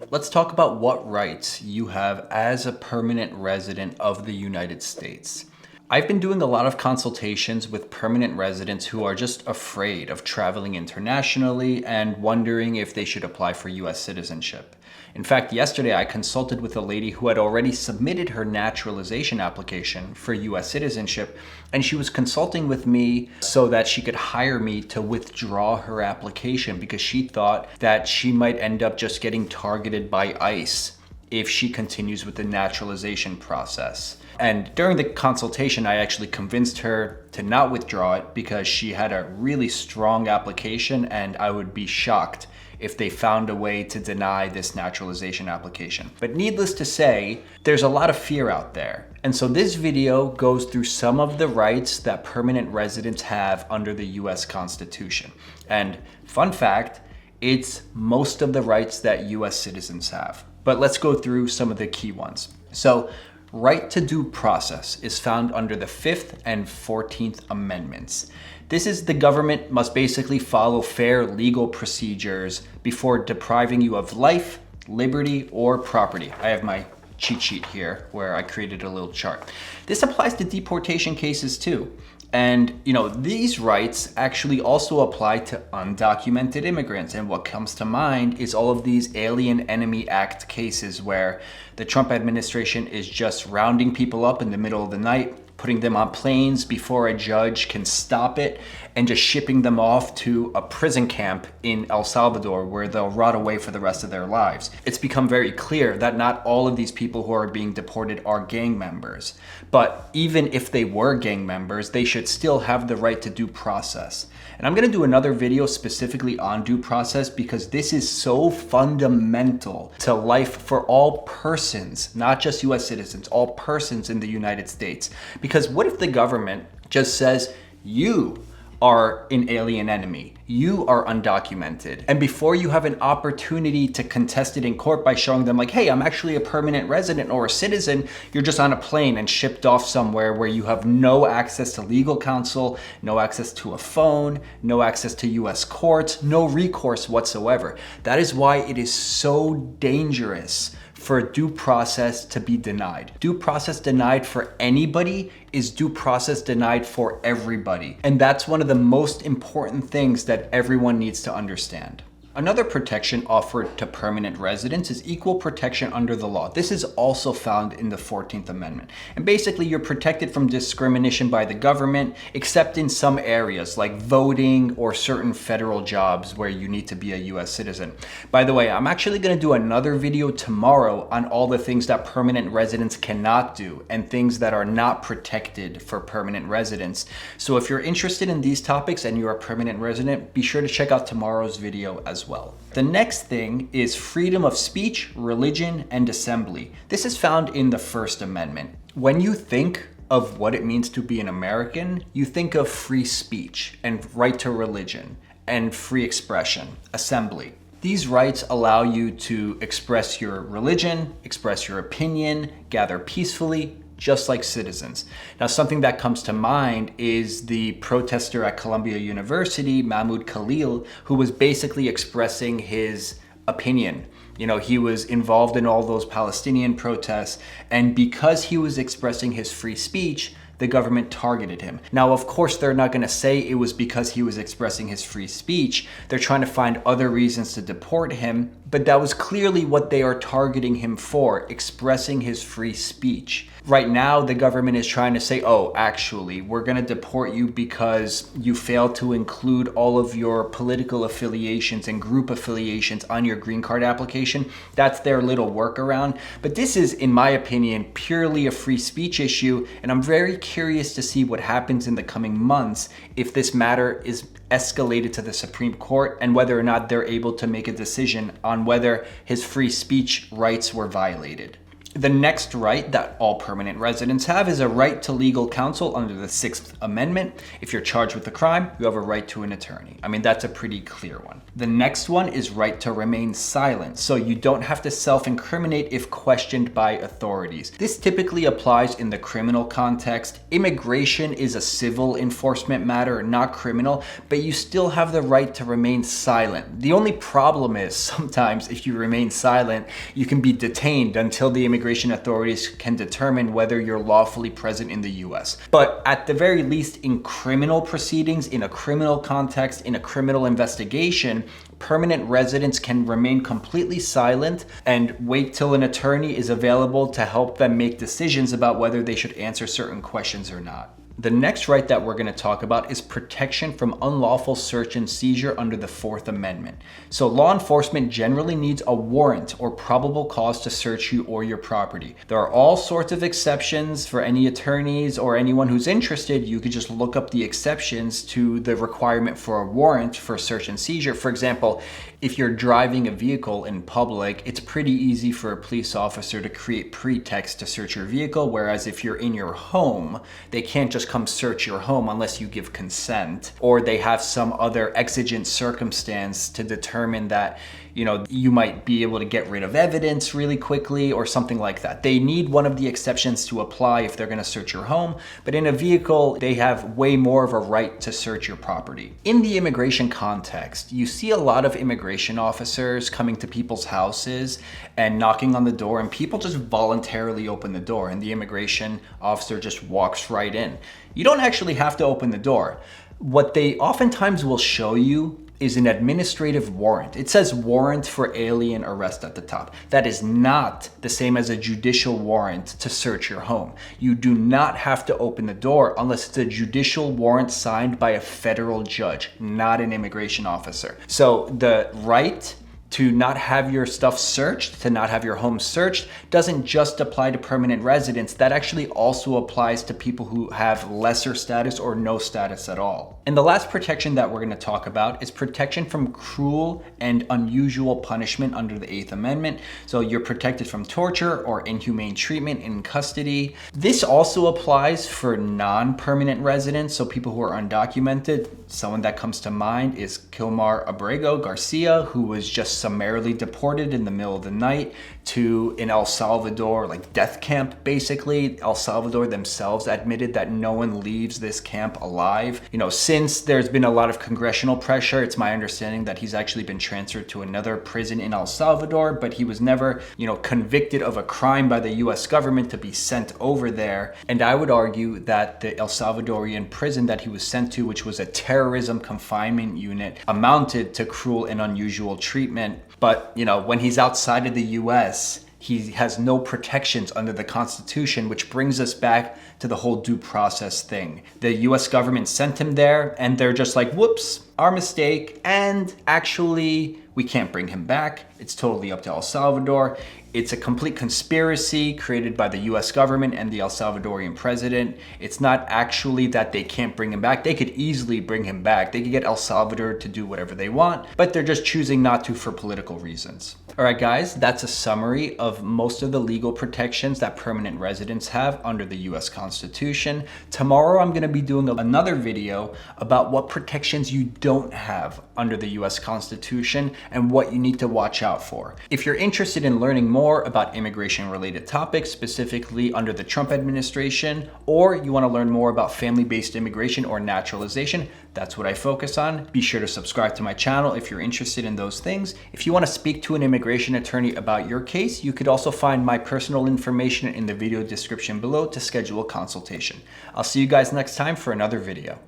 Let's talk about what rights you have as a permanent resident of the United States. I've been doing a lot of consultations with permanent residents who are just afraid of traveling internationally and wondering if they should apply for US citizenship. In fact, yesterday I consulted with a lady who had already submitted her naturalization application for US citizenship, and she was consulting with me so that she could hire me to withdraw her application because she thought that she might end up just getting targeted by ICE if she continues with the naturalization process. And during the consultation, I actually convinced her to not withdraw it because she had a really strong application, and I would be shocked if they found a way to deny this naturalization application. But needless to say, there's a lot of fear out there. And so this video goes through some of the rights that permanent residents have under the US Constitution. And fun fact, it's most of the rights that US citizens have. But let's go through some of the key ones. So, right to due process is found under the 5th and 14th Amendments. This is the government must basically follow fair legal procedures before depriving you of life, liberty, or property. I have my cheat sheet here where I created a little chart. This applies to deportation cases too. And these rights actually also apply to undocumented immigrants. And what comes to mind is all of these Alien Enemy Act cases where the Trump administration is just rounding people up in the middle of the night, putting them on planes before a judge can stop it, and just shipping them off to a prison camp in El Salvador where they'll rot away for the rest of their lives. It's become very clear that not all of these people who are being deported are gang members. But even if they were gang members, they should still have the right to due process. And I'm gonna do another video specifically on due process because this is so fundamental to life for all persons, not just US citizens, all persons in the United States. Because what if the government just says, you are an alien enemy, you are undocumented, and before you have an opportunity to contest it in court by showing them like, hey, I'm actually a permanent resident or a citizen, you're just on a plane and shipped off somewhere where you have no access to legal counsel, no access to a phone, no access to US courts, no recourse whatsoever. That is why it is so dangerous for due process to be denied. Due process denied for anybody is due process denied for everybody. And that's one of the most important things that everyone needs to understand. Another protection offered to permanent residents is equal protection under the law. This is also found in the 14th Amendment. And basically, you're protected from discrimination by the government, except in some areas like voting or certain federal jobs where you need to be a US citizen. By the way, I'm actually going to do another video tomorrow on all the things that permanent residents cannot do and things that are not protected for permanent residents. So if you're interested in these topics and you're a permanent resident, be sure to check out tomorrow's video as well. The next thing is freedom of speech, religion, and assembly. This is found in the First Amendment. When you think of what it means to be an American, you think of free speech and right to religion and free expression, assembly. These rights allow you to express your religion, express your opinion, gather peacefully, just like citizens. Now, something that comes to mind is the protester at Columbia University, Mahmoud Khalil, who was basically expressing his opinion. He was involved in all those Palestinian protests, and because he was expressing his free speech, the government targeted him. Now, of course, they're not gonna say it was because he was expressing his free speech. They're trying to find other reasons to deport him, but that was clearly what they are targeting him for, expressing his free speech. Right now, the government is trying to say, oh, actually, we're gonna deport you because you failed to include all of your political affiliations and group affiliations on your green card application. That's their little workaround. But this is, in my opinion, purely a free speech issue, and I'm very curious to see what happens in the coming months if this matter is escalated to the Supreme Court and whether or not they're able to make a decision on whether his free speech rights were violated. The next right that all permanent residents have is a right to legal counsel under the 6th Amendment. If you're charged with a crime, you have a right to an attorney. I mean, that's a pretty clear one. The next one is right to remain silent, so you don't have to self-incriminate if questioned by authorities. This typically applies in the criminal context. Immigration is a civil enforcement matter, not criminal, but you still have the right to remain silent. The only problem is sometimes if you remain silent, you can be detained until the immigration authorities can determine whether you're lawfully present in the US. But at the very least, in criminal proceedings, in a criminal context, in a criminal investigation, permanent residents can remain completely silent and wait till an attorney is available to help them make decisions about whether they should answer certain questions or not. The next right that we're going to talk about is protection from unlawful search and seizure under the 4th Amendment. So law enforcement generally needs a warrant or probable cause to search you or your property. There are all sorts of exceptions for any attorneys or anyone who's interested. You could just look up the exceptions to the requirement for a warrant for search and seizure. For example, if you're driving a vehicle in public, it's pretty easy for a police officer to create pretext to search your vehicle, whereas if you're in your home, they can't just come search your home unless you give consent, or they have some other exigent circumstance to determine that, you know, you might be able to get rid of evidence really quickly or something like that. They need one of the exceptions to apply if they're going to search your home, but in a vehicle, they have way more of a right to search your property. In the immigration context, you see a lot of immigration officers coming to people's houses and knocking on the door, and people just voluntarily open the door and the immigration officer just walks right in. You don't actually have to open the door. What they oftentimes will show you is an administrative warrant. It says warrant for alien arrest at the top. That is not the same as a judicial warrant to search your home. You do not have to open the door unless it's a judicial warrant signed by a federal judge, not an immigration officer. So the right to not have your stuff searched, to not have your home searched, doesn't just apply to permanent residents. That actually also applies to people who have lesser status or no status at all. And the last protection that we're going to talk about is protection from cruel and unusual punishment under the 8th Amendment. So you're protected from torture or inhumane treatment in custody. This also applies for non-permanent residents, so people who are undocumented. Someone that comes to mind is Kilmar Abrego Garcia, who was just summarily deported in the middle of the night to an El Salvador, like death camp, basically. El Salvador themselves admitted that no one leaves this camp alive. You know, since there's been a lot of congressional pressure, it's my understanding that he's actually been transferred to another prison in El Salvador, but he was never, you know, convicted of a crime by the US government to be sent over there. And I would argue that the El Salvadorian prison that he was sent to, which was a terrorism confinement unit, amounted to cruel and unusual treatment. But, you know, when he's outside of the US, he has no protections under the Constitution, which brings us back to the whole due process thing. The US government sent him there, and they're just like, whoops, our mistake, and actually, we can't bring him back. It's totally up to El Salvador. It's a complete conspiracy created by the US government and the El Salvadorian president. It's not actually that they can't bring him back. They could easily bring him back. They could get El Salvador to do whatever they want, but they're just choosing not to for political reasons. All right, guys, that's a summary of most of the legal protections that permanent residents have under the US Constitution. Tomorrow, I'm gonna be doing another video about what protections you don't have under the US Constitution and what you need to watch out for. If you're interested in learning more about immigration-related topics, specifically under the Trump administration, or you wanna learn more about family-based immigration or naturalization, that's what I focus on. Be sure to subscribe to my channel if you're interested in those things. If you wanna speak to an immigration attorney about your case, you could also find my personal information in the video description below to schedule a consultation. I'll see you guys next time for another video.